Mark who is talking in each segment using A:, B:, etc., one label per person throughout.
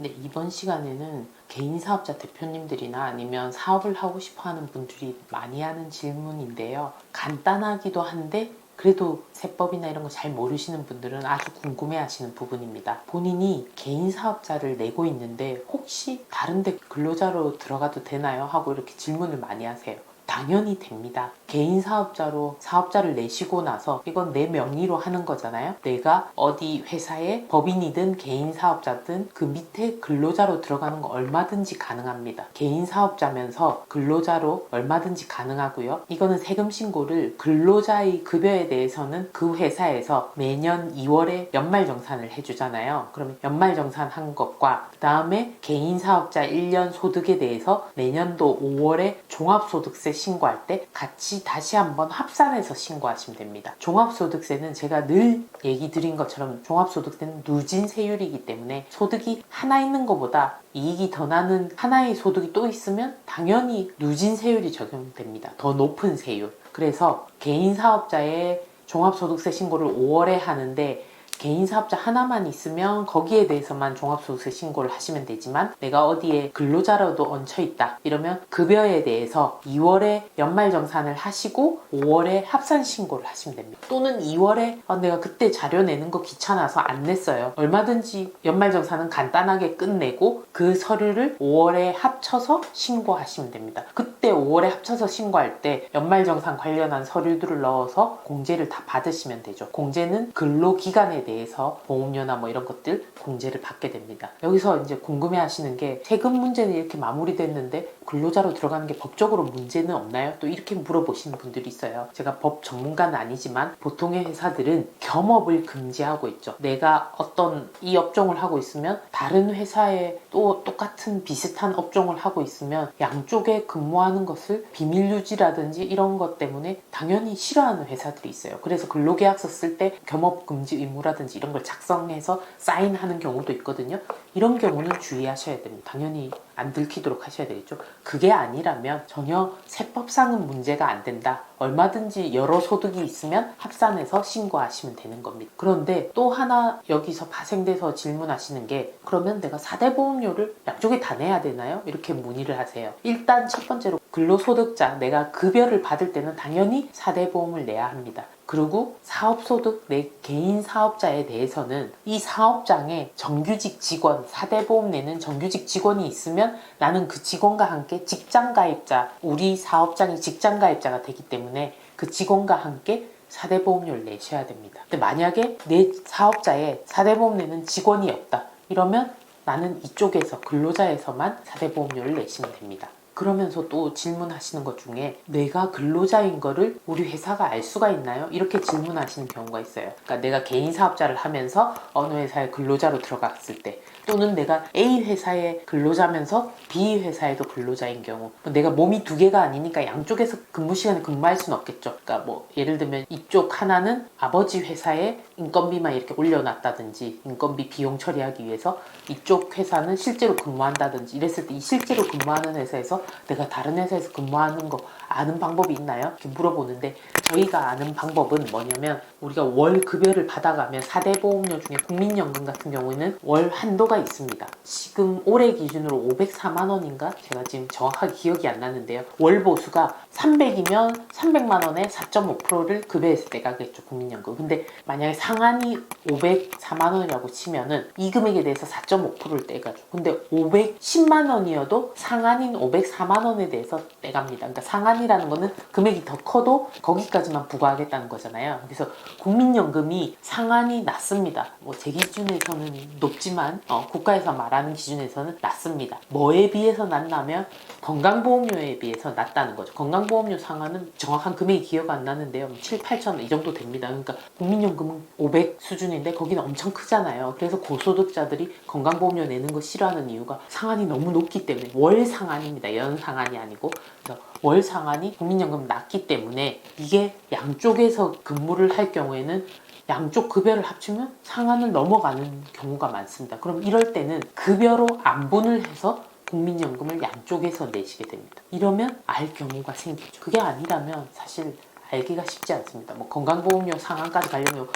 A: 네, 이번 시간에는 개인 사업자 대표님들이나 아니면 사업을 하고 싶어 하는 분들이 많이 하는 질문인데요. 간단하기도 한데 그래도 세법이나 이런 거 잘 모르시는 분들은 아주 궁금해 하시는 부분입니다. 본인이 개인 사업자를 내고 있는데 혹시 다른데 근로자로 들어가도 되나요? 하고 이렇게 질문을 많이 하세요. 당연히 됩니다. 개인 사업자로 사업자를 내시고 나서 이건 내 명의로 하는 거잖아요. 내가 어디 회사에 법인이든 개인 사업자든 그 밑에 근로자로 들어가는 거 얼마든지 가능합니다. 개인 사업자면서 근로자로 얼마든지 가능하고요. 이거는 세금 신고를 근로자의 급여에 대해서는 그 회사에서 매년 2월에 연말정산을 해주잖아요. 그러면 연말정산한 것과 그 다음에 개인 사업자 1년 소득에 대해서 내년도 5월에 종합소득세 신고할 때 같이 다시 한번 합산해서 신고하시면 됩니다. 종합소득세는 제가 늘 얘기 드린 것처럼 종합소득세는 누진세율이기 때문에 소득이 하나 있는 것보다 이익이 더 나는 하나의 소득이 또 있으면 당연히 누진세율이 적용됩니다. 더 높은 세율. 그래서 개인 사업자의 종합소득세 신고를 5월에 하는데 개인 사업자 하나만 있으면 거기에 대해서만 종합소득세 신고를 하시면 되지만 내가 어디에 근로자로도 얹혀있다 이러면 급여에 대해서 2월에 연말정산을 하시고 5월에 합산 신고를 하시면 됩니다. 또는 2월에 내가 그때 자료 내는 거 귀찮아서 안 냈어요. 얼마든지 연말정산은 간단하게 끝내고 그 서류를 5월에 합쳐서 신고하시면 됩니다. 그때 5월에 합쳐서 신고할 때 연말정산 관련한 서류들을 넣어서 공제를 다 받으시면 되죠. 공제는 근로기간에 대해서 보험료나 뭐 이런 것들 공제를 받게 됩니다. 여기서 이제 궁금해 하시는 게 세금 문제는 이렇게 마무리됐는데 근로자로 들어가는 게 법적으로 문제는 없나요? 또 이렇게 물어보시는 분들이 있어요. 제가 법 전문가는 아니지만 보통의 회사들은 겸업을 금지하고 있죠. 내가 어떤 이 업종을 하고 있으면 다른 회사에 또 똑같은 비슷한 업종을 하고 있으면 양쪽에 근무하는 것을 비밀유지라든지 이런 것 때문에 당연히 싫어하는 회사들이 있어요. 그래서 근로계약서 쓸 때 겸업금지 의무라든지 이런 걸 작성해서 사인하는 경우도 있거든요. 이런 경우는 주의하셔야 됩니다. 당연히 안 들키도록 하셔야 되겠죠. 그게 아니라면 전혀 세법상은 문제가 안 된다. 얼마든지 여러 소득이 있으면 합산해서 신고하시면 되는 겁니다. 그런데 또 하나 여기서 파생돼서 질문하시는 게 그러면 내가 4대 보험료를 양쪽에 다 내야 되나요? 이렇게 문의를 하세요. 일단 첫 번째로 근로소득자 내가 급여를 받을 때는 당연히 4대 보험을 내야 합니다. 그리고 사업소득 내 개인 사업자에 대해서는 이 사업장에 정규직 직원 4대 보험 내는 정규직 직원이 있으면 나는 그 직원과 함께 직장가입자 우리 사업장이 직장가입자가 되기 때문에 그 직원과 함께 4대 보험료를 내셔야 됩니다. 근데 만약에 내 사업자에 4대 보험 내는 직원이 없다 이러면 나는 이쪽에서 근로자에서만 4대 보험료를 내시면 됩니다. 그러면서 또 질문하시는 것 중에 내가 근로자인 거를 우리 회사가 알 수가 있나요? 이렇게 질문하시는 경우가 있어요. 그러니까 내가 개인 사업자를 하면서 어느 회사에 근로자로 들어갔을 때 또는 내가 A 회사의 근로자면서 B 회사에도 근로자인 경우 내가 몸이 두 개가 아니니까 양쪽에서 근무 시간에 근무할 수는 없겠죠. 그러니까 뭐 예를 들면 이쪽 하나는 아버지 회사에 인건비만 이렇게 올려놨다든지 인건비 비용 처리하기 위해서 이쪽 회사는 실제로 근무한다든지 이랬을 때 이 실제로 근무하는 회사에서 내가 다른 회사에서 근무하는 거 아는 방법이 있나요? 이렇게 물어보는데 저희가 아는 방법은 뭐냐면 우리가 월 급여를 받아가면 4대 보험료 중에 국민연금 같은 경우에는 월 한도가 있습니다. 지금 올해 기준으로 504만 원인가? 제가 지금 정확하게 기억이 안 나는데요. 월 보수가 300이면 300만 원에 4.5%를 급여에서 떼가겠죠. 국민연금. 근데 만약에 상한이 504만 원이라고 치면은 이 금액에 대해서 4.5%를 떼가죠. 근데 510만 원이어도 상한인 504만 원에 대해서 떼갑니다. 그러니까 상한이라는 거는 금액이 더 커도 거기까지만 부과하겠다는 거잖아요. 그래서 국민연금이 상한이 낮습니다. 뭐 제 기준에서는 높지만 국가에서 말하는 기준에서는 낮습니다. 뭐에 비해서 낮냐면 건강보험료에 비해서 낮다는 거죠. 건강보험료 상한은 정확한 금액이 기억 안 나는데요. 7, 8천 원 이 정도 됩니다. 그러니까 국민연금은 500 수준인데 거기는 엄청 크잖아요. 그래서 고소득자들이 건강보험료 내는 거 싫어하는 이유가 상한이 너무 높기 때문에 월 상한입니다. 연 상한이 아니고 그래서 월 상한이 국민연금 낮기 때문에 이게 양쪽에서 근무를 할 경우에는 양쪽 급여를 합치면 상한을 넘어가는 경우가 많습니다. 그럼 이럴 때는 급여로 안분을 해서 국민연금을 양쪽에서 내시게 됩니다. 이러면 알 경우가 생기죠. 그게 아니라면 사실 알기가 쉽지 않습니다. 뭐 건강보험료 상한까지 가려면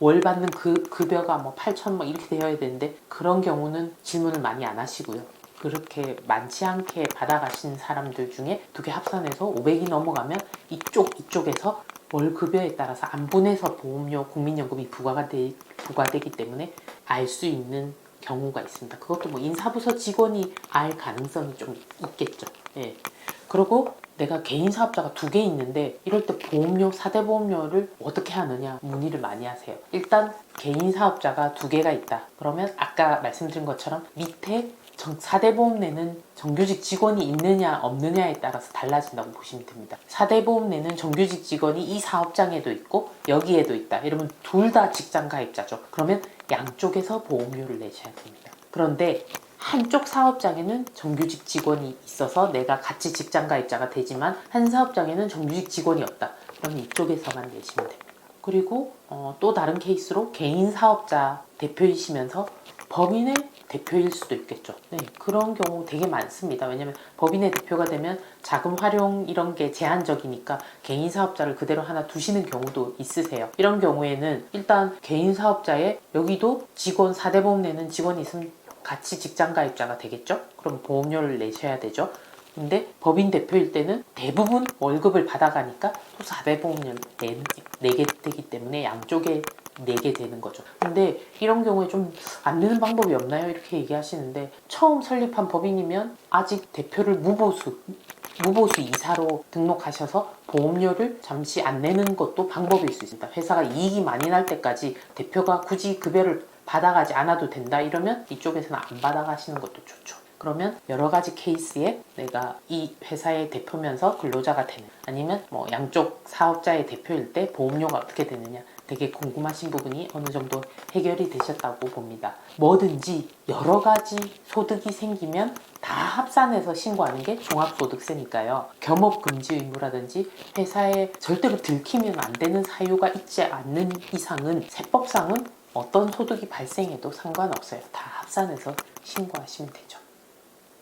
A: 월 받는 그 급여가 뭐 8천 뭐 이렇게 되어야 되는데 그런 경우는 질문을 많이 안 하시고요. 그렇게 많지 않게 받아가신 사람들 중에 두 개 합산해서 500이 넘어가면 이쪽에서 월 급여에 따라서 안 분해서 보험료, 국민연금이 부과되기 때문에 알 수 있는 경우가 있습니다. 그것도 뭐 인사부서 직원이 알 가능성이 좀 있겠죠. 예. 그리고 내가 개인 사업자가 두 개 있는데 이럴 때 보험료, 4대 보험료를 어떻게 하느냐 문의를 많이 하세요. 일단 개인 사업자가 두 개가 있다. 그러면 아까 말씀드린 것처럼 밑에 4대 보험 내는 정규직 직원이 있느냐 없느냐에 따라서 달라진다고 보시면 됩니다. 4대 보험 내는 정규직 직원이 이 사업장에도 있고 여기에도 있다. 이러면 둘 다 직장 가입자죠. 그러면 양쪽에서 보험료를 내셔야 됩니다. 그런데 한쪽 사업장에는 정규직 직원이 있어서 내가 같이 직장 가입자가 되지만 한 사업장에는 정규직 직원이 없다. 그러면 이쪽에서만 내시면 됩니다. 그리고 또 다른 케이스로 개인 사업자 대표이시면서 법인의 대표일 수도 있겠죠. 네, 그런 경우 되게 많습니다. 왜냐면 법인의 대표가 되면 자금 활용 이런 게 제한적이니까 개인 사업자를 그대로 하나 두시는 경우도 있으세요. 이런 경우에는 일단 개인 사업자에 여기도 직원 4대 보험 내는 직원이 있으면 같이 직장 가입자가 되겠죠? 그럼 보험료를 내셔야 되죠. 근데 법인 대표일 때는 대부분 월급을 받아가니까 또 4대 보험료 내게 되기 때문에 양쪽에 내게 되는 거죠. 근데 이런 경우에 좀 안 내는 방법이 없나요? 이렇게 얘기하시는데 처음 설립한 법인이면 아직 대표를 무보수 이사로 등록하셔서 보험료를 잠시 안 내는 것도 방법일 수 있습니다. 회사가 이익이 많이 날 때까지 대표가 굳이 급여를 받아가지 않아도 된다 이러면 이쪽에서는 안 받아가시는 것도 좋죠. 그러면 여러 가지 케이스에 내가 이 회사의 대표면서 근로자가 되는 아니면 뭐 양쪽 사업자의 대표일 때 보험료가 어떻게 되느냐 되게 궁금하신 부분이 어느 정도 해결이 되셨다고 봅니다. 뭐든지 여러 가지 소득이 생기면 다 합산해서 신고하는 게 종합소득세니까요. 겸업금지 의무라든지 회사에 절대로 들키면 안 되는 사유가 있지 않는 이상은 세법상은 어떤 소득이 발생해도 상관없어요. 다 합산해서 신고하시면 되죠.